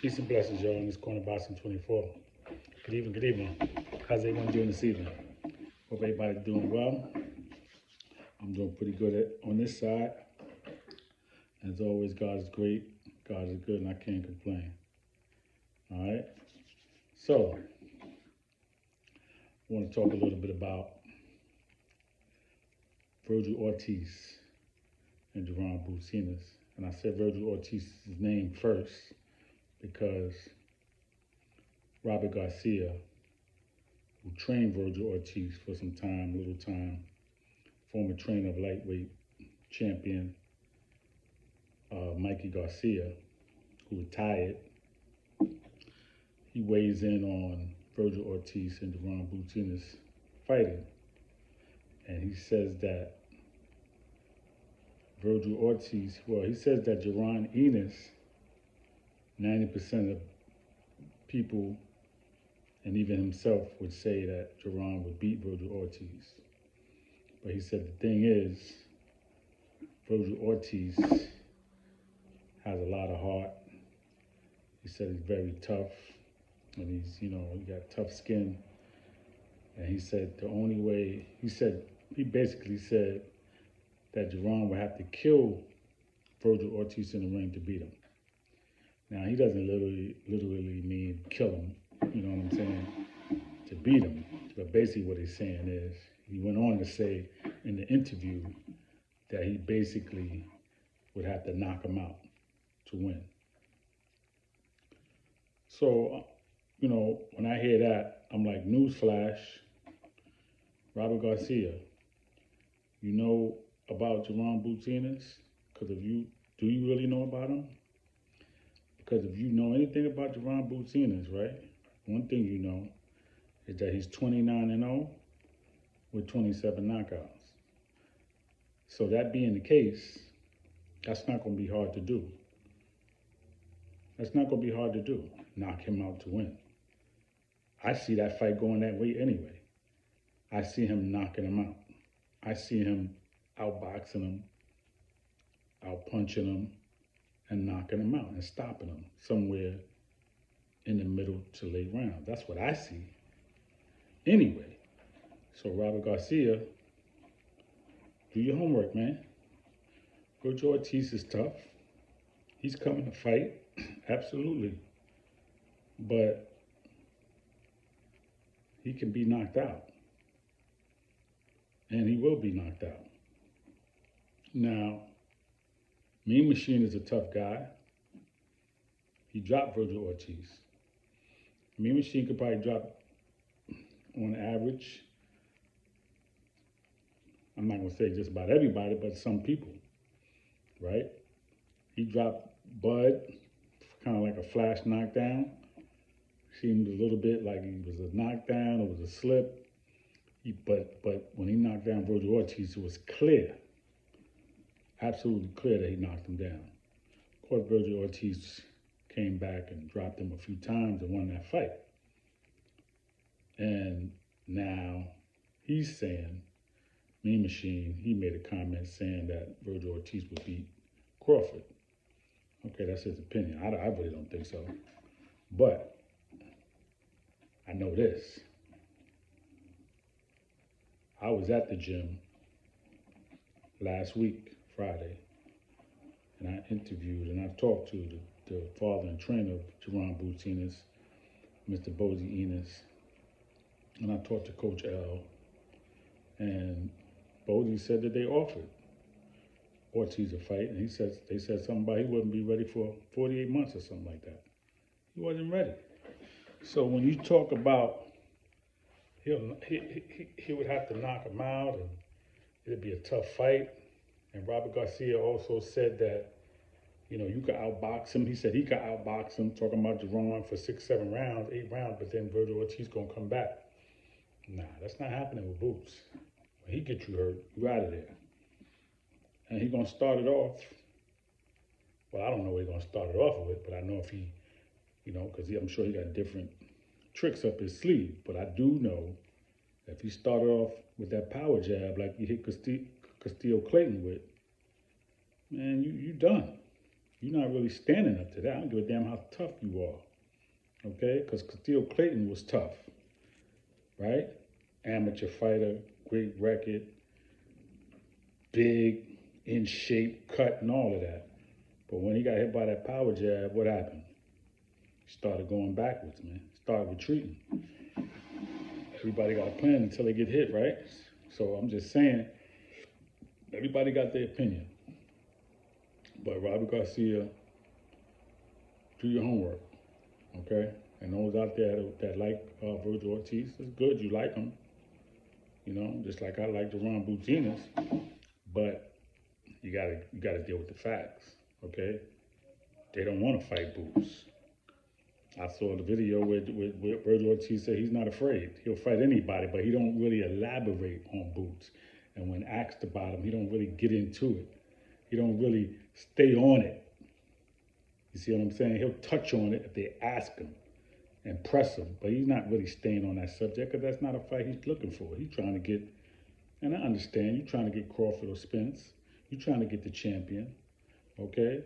Peace and blessings, y'all, in this corner boxing 24. Good evening, good evening. How's everyone doing this evening? Hope everybody's doing well. I'm doing pretty good on this side. As always, God is great, God is good, and I can't complain. All right? So, I want to talk a little bit about Vergil Ortiz and Jaron Boots Ennis. And I said Vergil Ortiz's name first because Robert Garcia, who trained Vergil Ortiz for some time, little time, former trainer of lightweight champion Mikey Garcia, who retired, he weighs in on Vergil Ortiz and Jaron Boots Ennis fighting. And he says that Vergil Ortiz, he says that Jaron Ennis, 90% of people and even himself would say that Jaron would beat Vergil Ortiz. But he said the thing is, Vergil Ortiz has a lot of heart. He said he's very tough, and he got tough skin. And he said the only way, he basically said that Jaron would have to kill Vergil Ortiz in the ring to beat him. Now, he doesn't literally mean kill him, you know what I'm saying, to beat him. But basically what he's saying is, he went on to say in the interview that he basically would have to knock him out to win. So, when I hear that, I'm like, newsflash, Robert Garcia, you know about Jaron Boots Ennis? Because do you really know about him? Because if you know anything about Jaron Boots Ennis, right, one thing you know is that he's 29-0 with 27 knockouts. So that being the case, that's not going to be hard to do. That's not going to be hard to do, knock him out to win. I see that fight going that way anyway. I see him knocking him out. I see him outboxing him, outpunching him, and knocking him out and stopping him somewhere in the middle to late round. That's what I see anyway. So Robert Garcia, do your homework, man. Vergil Ortiz is tough. He's coming to fight, absolutely. But he can be knocked out. And he will be knocked out. Now, Mean Machine is a tough guy. He dropped Vergil Ortiz. Mean Machine could probably drop, on average, I'm not going to say just about everybody, but some people, right? He dropped Bud, kind of like a flash knockdown. Seemed a little bit like he was a knockdown, it was a slip. But when he knocked down Vergil Ortiz, it was clear, absolutely clear that he knocked him down. Of course, Vergil Ortiz came back and dropped him a few times and won that fight. And now he's saying, Mean Machine, he made a comment saying that Vergil Ortiz would beat Crawford. Okay, that's his opinion. I really don't think so. But I know this. I was at the gym last week, Friday, and I interviewed and I talked to the father and trainer of Jaron Boots Ennis, Mr. Vergil Ennis, and I talked to Coach L, and Vergil said that they offered Ortiz a fight, and they said something about he wouldn't be ready for 48 months or something like that. He wasn't ready. So when you talk about he would have to knock him out, and it'd be a tough fight. And Robert Garcia also said that, you could outbox him. He said he could outbox him, talking about Jaron for 6, 7 rounds, 8 rounds, but then Vergil Ortiz gonna come back. Nah, that's not happening with Boots. When he gets you hurt, you out of there. And he gonna start it off. Well, I don't know what he's gonna start it off with, but I know if he, because I'm sure he got different tricks up his sleeve. But I do know that if he started off with that power jab like he hit Castillo Clayton with, man, you done. You're not really standing up to that. I don't give a damn how tough you are. Okay? Because Castillo Clayton was tough, right? Amateur fighter, great record, big, in shape, cut, and all of that. But when he got hit by that power jab, what happened? He started going backwards, man. Started retreating. Everybody got a plan until they get hit, right? So I'm just saying, everybody got their opinion. But Robert Garcia, do your homework, okay? And those out there that like Vergil Ortiz, it's good. You like him, you know, just like I like Jaron Boots Ennis. But you gotta deal with the facts, okay? They don't want to fight Boots. I saw the video where Vergil Ortiz said he's not afraid. He'll fight anybody, but he don't really elaborate on Boots. And when asked about him, he don't really get into it. He don't really stay on it. You see what I'm saying? He'll touch on it if they ask him and press him, but he's not really staying on that subject because that's not a fight he's looking for. He's trying to get, and I understand, you're trying to get Crawford or Spence. You're trying to get the champion, okay?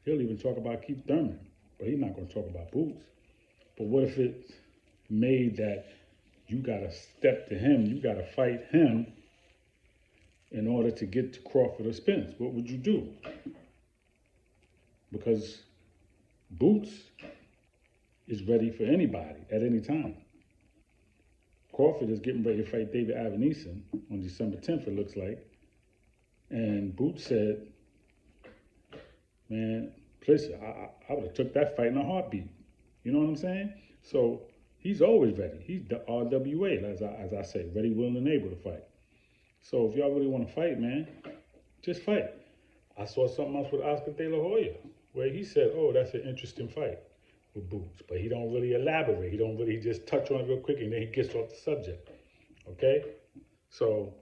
He'll even talk about Keith Thurman, but he's not going to talk about Boots. But what if it's made that you got to step to him, you got to fight him in order to get to Crawford or Spence? What would you do? Because Boots is ready for anybody at any time. Crawford is getting ready to fight David Avaneson on December 10th, it looks like. And Boots said, man, listen, I would have took that fight in a heartbeat. You know what I'm saying? So he's always ready. He's the RWA, as I say, ready, willing, and able to fight. So if y'all really want to fight, man, just fight. I saw something else with Oscar De La Hoya, where he said, oh, that's an interesting fight with Boots. But he don't really elaborate. He don't really just touch on it real quick, and then he gets off the subject. Okay? So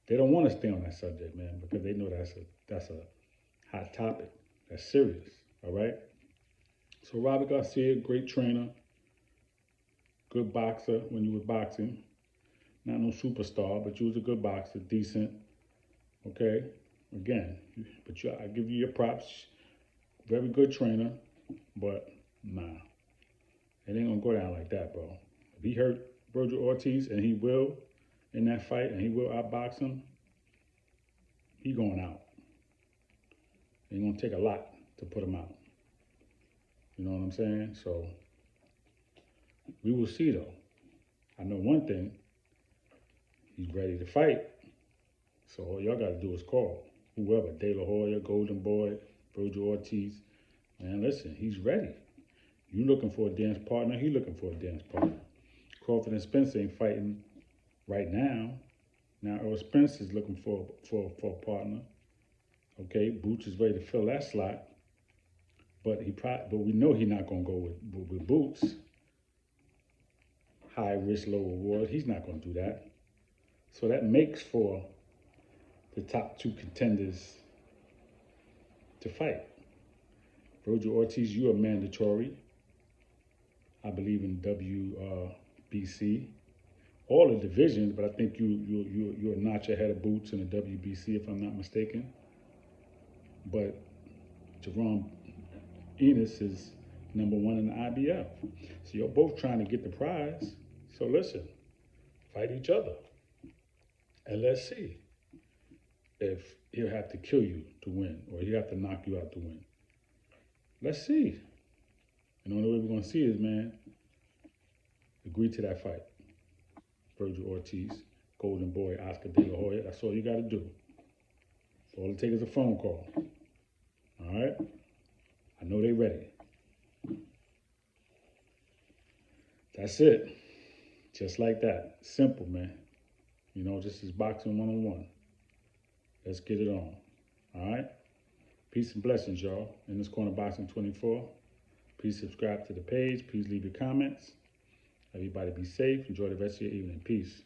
they don't want to stay on that subject, man, because they know that's a hot topic. That's serious, all right? So Robert Garcia, great trainer, good boxer when you were boxing. Not no superstar, but you was a good boxer, decent, okay? Again, but I give you your props. Very good trainer, but nah. It ain't gonna go down like that, bro. If he hurt Vergil Ortiz, and he will in that fight, and he will outbox him, he going out. Ain't gonna take a lot to put him out. You know what I'm saying? So we will see though. I know one thing. He's ready to fight. So all y'all gotta do is call. Whoever, De La Hoya, Golden Boy, Vergil Ortiz. Man, listen, he's ready. You looking for a dance partner, he looking for a dance partner. Crawford and Spence ain't fighting right now. Now Earl Spence is looking for a partner. Okay, Boots is ready to fill that slot. But we know he's not gonna go with Boots. High risk, low reward. He's not gonna do that. So that makes for the top two contenders to fight. Vergil Ortiz, you are mandatory. I believe in WBC. All the divisions, but I think you're a notch ahead of Boots in the WBC, if I'm not mistaken. But Jaron Ennis is number one in the IBF. So you're both trying to get the prize. So listen, fight each other. And let's see if he'll have to kill you to win, or he'll have to knock you out to win. Let's see. And the only way we're going to see is, man, agree to that fight. Vergil Ortiz, Golden Boy, Oscar De La Hoya. That's all you got to do. So all it takes is a phone call. All right? I know they're ready. That's it. Just like that. Simple, man. You know, this is boxing 101. Let's get it on. All right? Peace and blessings, y'all. In this corner, Boxing 24. Please subscribe to the page. Please leave your comments. Everybody be safe. Enjoy the rest of your evening. Peace.